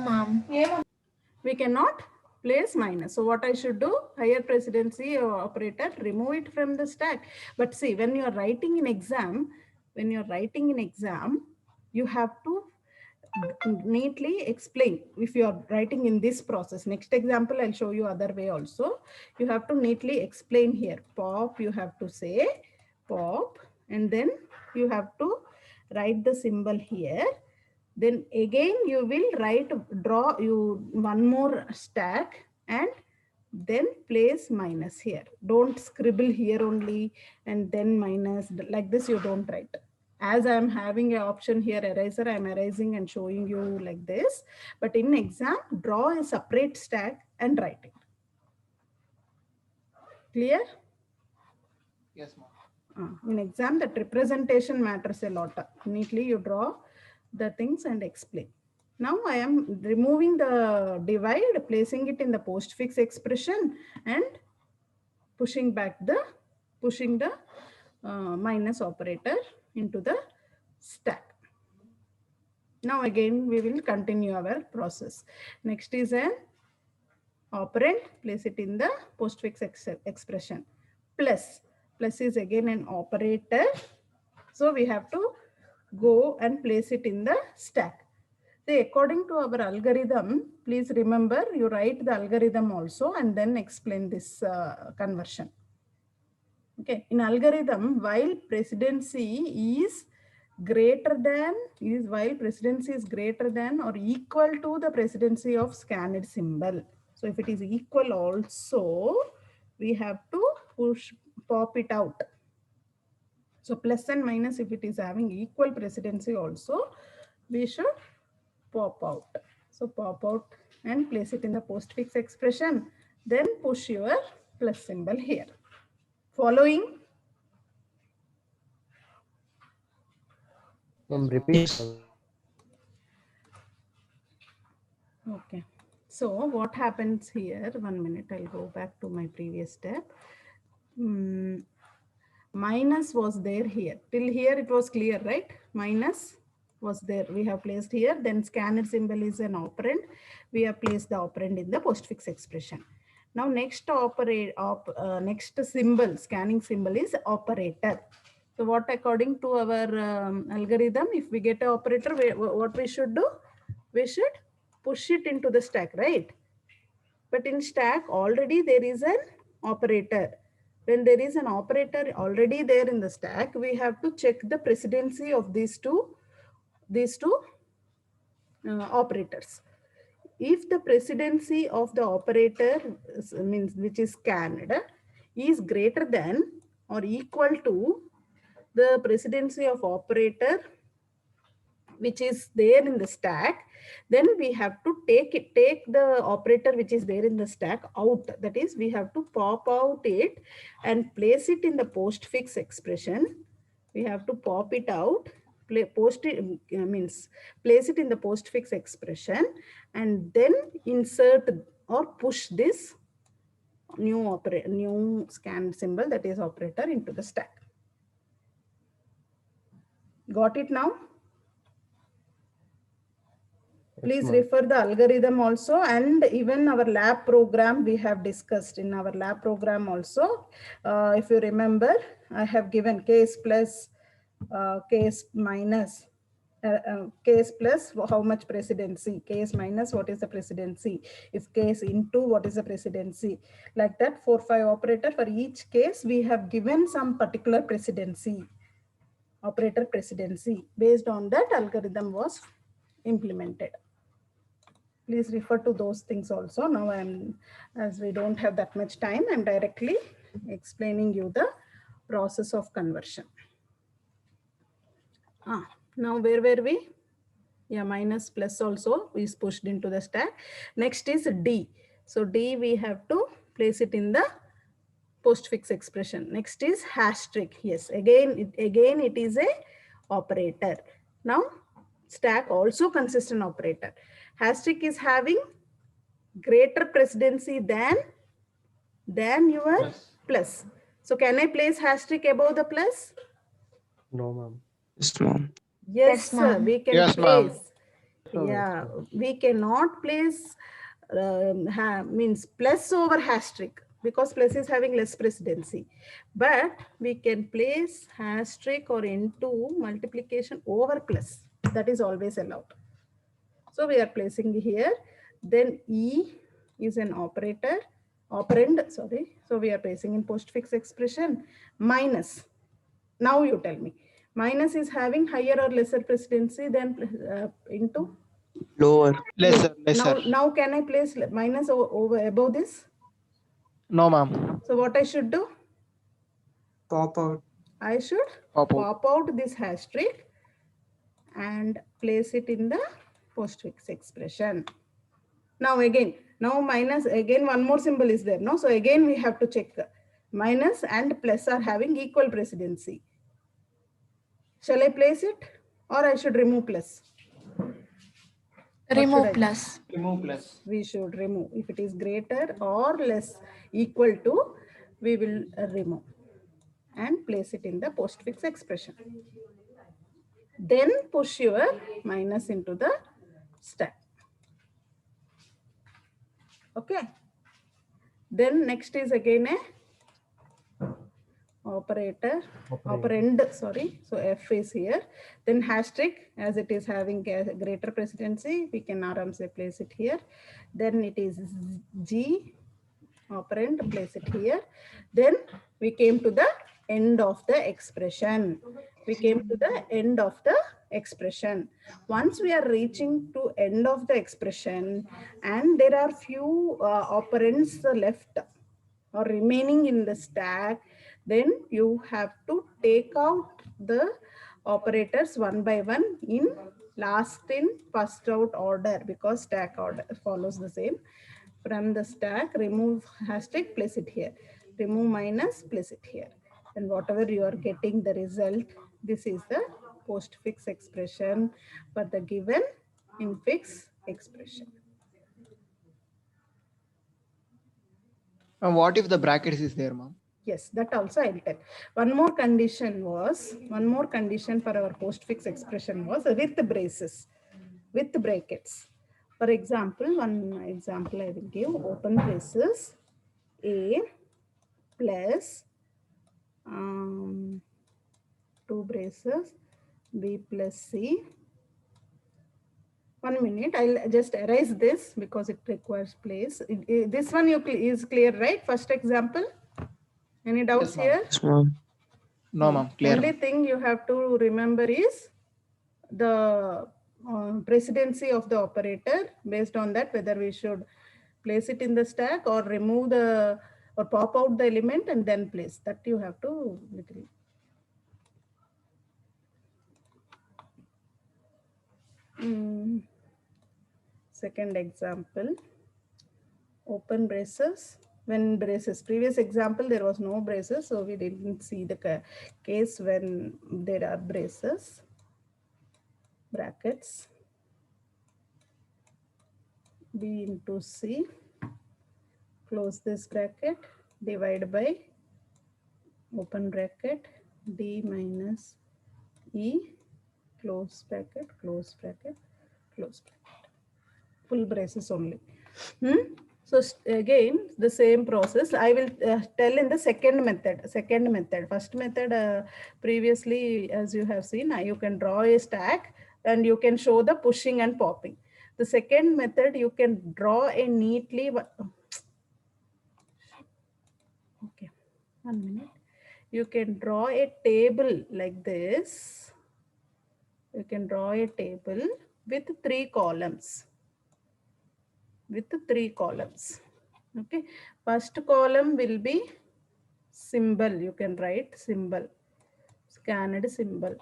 Ma'am. We cannot place minus. So what I should do? Higher presidency operator, remove it from the stack. But see, when you are writing in exam, you have to neatly explain. If you are writing in this process, next example I'll show you other way also. You have to neatly explain here. Pop, you have to say pop, and then you have to write the symbol here. Then again you will draw you one more stack and then place minus here. Don't scribble here only and then minus. Like this you don't write. As I am having an option here, eraser, I am erasing and showing you like this. But in exam, draw a separate stack and write it. Clear? Yes, ma'am. In exam, that representation matters a lot. Neatly you draw the things and explain. Now I am removing the divide, placing it in the postfix expression and pushing the minus operator into the stack. Now again we will continue our process. Next is an operand, place it in the postfix expression. Plus is again an operator. So we have to go and place it in the stack. See, according to our algorithm, please remember you write the algorithm also and then explain this conversion. Okay, in algorithm, while presidency is greater than or equal to the presidency of scanned symbol. So if it is equal also, we have to pop it out. So plus and minus, if it is having equal presidency also, we should pop out. So pop out and place it in the postfix expression. Then push your plus symbol here. Following? Repeat. Okay. So what happens here? 1 minute. I'll go back to my previous step. Minus was there here. Till here it was clear, right? Minus was there. We have placed here. Then scanner symbol is an operand. We have placed the operand in the postfix expression. Now next next symbol, scanning symbol is operator. So what according to our algorithm, if we get an operator, what we should do? We should push it into the stack, right? But in stack already there is an operator. When there is an operator already there in the stack, we have to check the precedency of these two operators. If the precedency of the operator means which is scanned is greater than or equal to the precedency of operator which is there in the stack, then we have to take the operator which is there in the stack out. That is, we have to pop out it and place it in the postfix expression. We have to pop it out, place it in the postfix expression and then insert or push this new scan symbol, that is operator, into the stack. Got it now? Please refer the algorithm also, and even our lab program we have discussed. In our lab program also, if you remember, I have given case plus, case minus, case plus how much precedency, case minus what is the precedency, if case into what is the precedency, like that 4-5 operator for each case we have given some particular precedency, operator precedency. Based on that algorithm was implemented. Please refer to those things also. Now as we don't have that much time, I'm directly explaining you the process of conversion. Now where were we? Yeah, minus plus also is pushed into the stack. Next is D. So D we have to place it in the postfix expression. Next is hash trick. Yes, again it is a operator. Now stack also consists an operator. Hash trick is having greater precedency than your plus. So can I place hash trick above the plus? No, ma'am. Yes, ma'am. Yes, sir. We can place. Yeah, we cannot place means plus over hash trick because plus is having less precedency, but we can place hash trick or into multiplication over plus. That is always allowed. So we are placing here. Then E is an operator, operand, sorry. So we are placing in postfix expression minus. Now you tell me. Minus is having higher or lesser precedency than into? Lower. Lesser, lesser. Now can I place minus over above this? No, ma'am. So what I should do? Pop out. I should pop out this hash trick and place it in the postfix expression. Now again, now minus, again one more symbol is there. No, so again we have to check. Minus and plus are having equal precedency. Shall I place it or I should remove plus? Remove plus. Remove plus. We should remove. If it is greater or less equal to, we will remove and place it in the postfix expression. Then push your minus into the stack. Okay. Then next is again a operand, sorry. So F is here. Then hash trick, as it is having a greater precedency, we can say place it here. Then it is G, operand, place it here. Then we came to the end of the expression. We came to the end of the expression. Once we are reaching to end of the expression and there are few operands left or remaining in the stack, then you have to take out the operators one by one in last in first out order because stack order follows the same. From the stack, remove hashtag, place it here. Remove minus, place it here. And whatever you are getting the result, this is the postfix expression for the given infix expression. And what if the brackets is there, ma'am? Yes, that also I'll tell. One more condition for our postfix expression was with braces, with brackets. For example, one example I will give, open braces, A plus 2 braces, B plus C. 1 minute, I'll just erase this because it requires place. This one is clear, right? First example. Any doubts here? Yes, ma'am. No, ma'am. Clear. Only thing you have to remember is the precedency of the operator. Based on that, whether we should place it in the stack or remove the or pop out the element and then place. That you have to literally. Second example, open braces. When braces, previous example, there was no braces, so we didn't see the case when there are braces, brackets, B into C, close this bracket, divide by open bracket, D minus E, close bracket, close bracket, close bracket. Full braces only. So again, the same process. I will tell in the second method. First method, previously, as you have seen, you can draw a stack and you can show the pushing and popping. The second method, you can draw a neatly. Okay, 1 minute. You can draw a table like this. You can draw a table with 3 columns. Okay, first column will be symbol. You can write symbol, scanned symbol.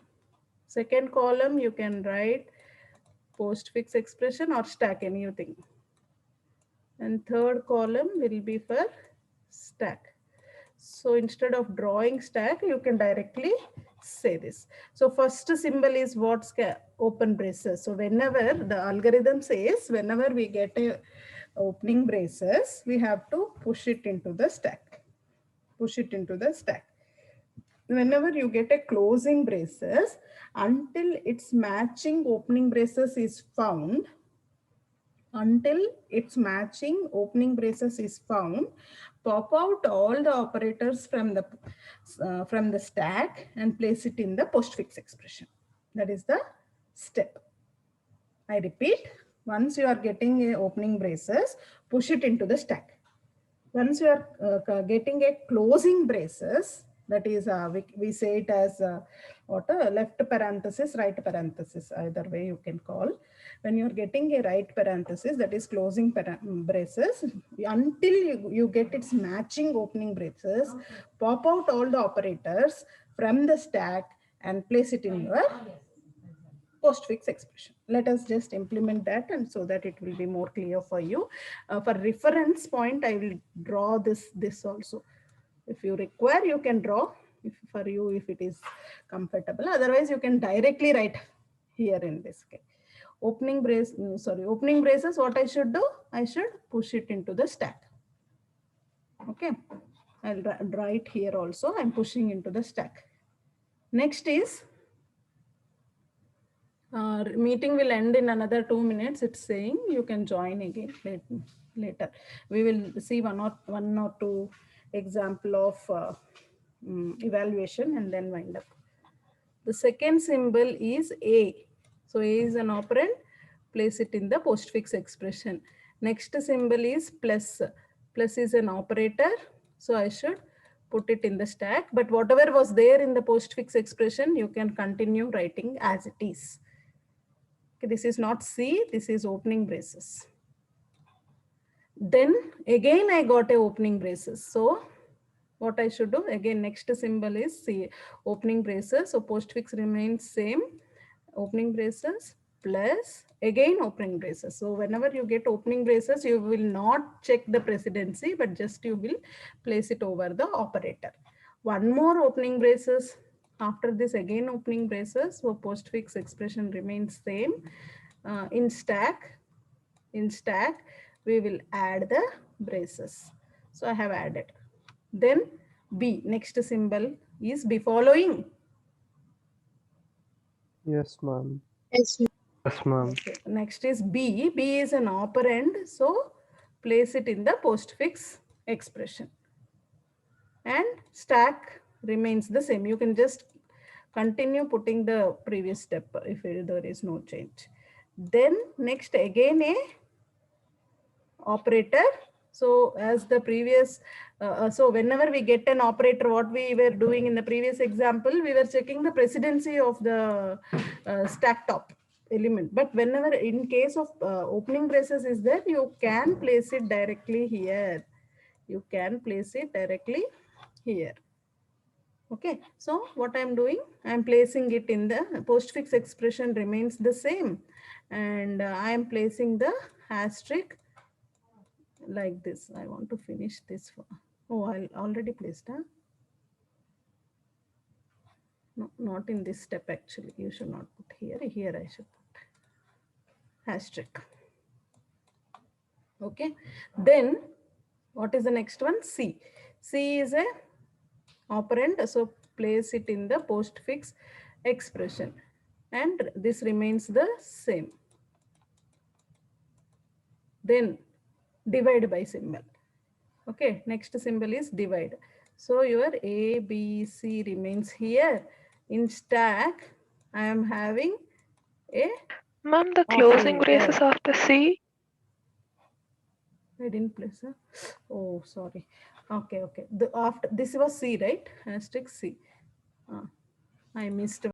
Second column you can write postfix expression or stack, anything. And third column will be for stack. So instead of drawing stack, you can directly say this. So first symbol is what's open braces. So whenever the algorithm says, whenever we get a opening braces, we have to push it into the stack. whenever you get a closing braces, until its matching opening braces is found, pop out all the operators from the stack and place it in the postfix expression. That is the step. I repeat, once you are getting a opening braces, push it into the stack. Once you are getting a closing braces, that is, we say it as what a left parenthesis, right parenthesis, either way you can call. When you are getting a right parenthesis, that is closing braces, until you get its matching opening braces, pop out all the operators from the stack and place it in your postfix expression. Let us just implement that, and so that it will be more clear for you. For reference point, I will draw this also. If you require, you can draw for you if it is comfortable. Otherwise, you can directly write here in this case. Opening braces, what I should do? I should push it into the stack. Okay, I'll write here also. I'm pushing into the stack. Next is, meeting will end in another 2 minutes. It's saying you can join again later. We will see one or two example of evaluation and then wind up. The second symbol is A. So A is an operand. Place it in the postfix expression. Next symbol is plus. Plus is an operator. So I should put it in the stack. But whatever was there in the postfix expression, you can continue writing as it is. Okay, this is not C, this is opening braces. Then again I got a opening braces. So what I should do? Again, next symbol is C, opening braces. So postfix remains same, opening braces plus again opening braces. So whenever you get opening braces, you will not check the precedency, but just you will place it over the operator. One more opening braces. After this again opening braces, so postfix expression remains same. In stack, we will add the braces. So I have added. Then B, next symbol is B. Following? Yes, ma'am. Yes, Yes, ma'am. Okay. Next is B. B is an operand, so place it in the postfix expression. And stack remains the same. You can just continue putting the previous step if there is no change. Then next again a operator. So as the previous, so whenever we get an operator, what we were doing in the previous example, we were checking the precedency of the stack top element. But whenever in case of opening braces is there, you can place it directly here. You can place it directly here. Okay, so what I'm doing, I'm placing it in the postfix expression remains the same. And I am placing the asterisk like this. I want to finish this. Oh, I already placed, huh? No, not in this step actually. You should not put here. Here I should put asterisk. Okay, then what is the next one? C. C is a operand, so place it in the postfix expression, and this remains the same. Then divide by symbol. Okay, next symbol is divide. So your A, B, C remains here. In stack, I am having a ma'am, the closing operator. braces after C. I didn't place. Huh? Oh, sorry. Okay. The after this was C, right? Asterisk C. I missed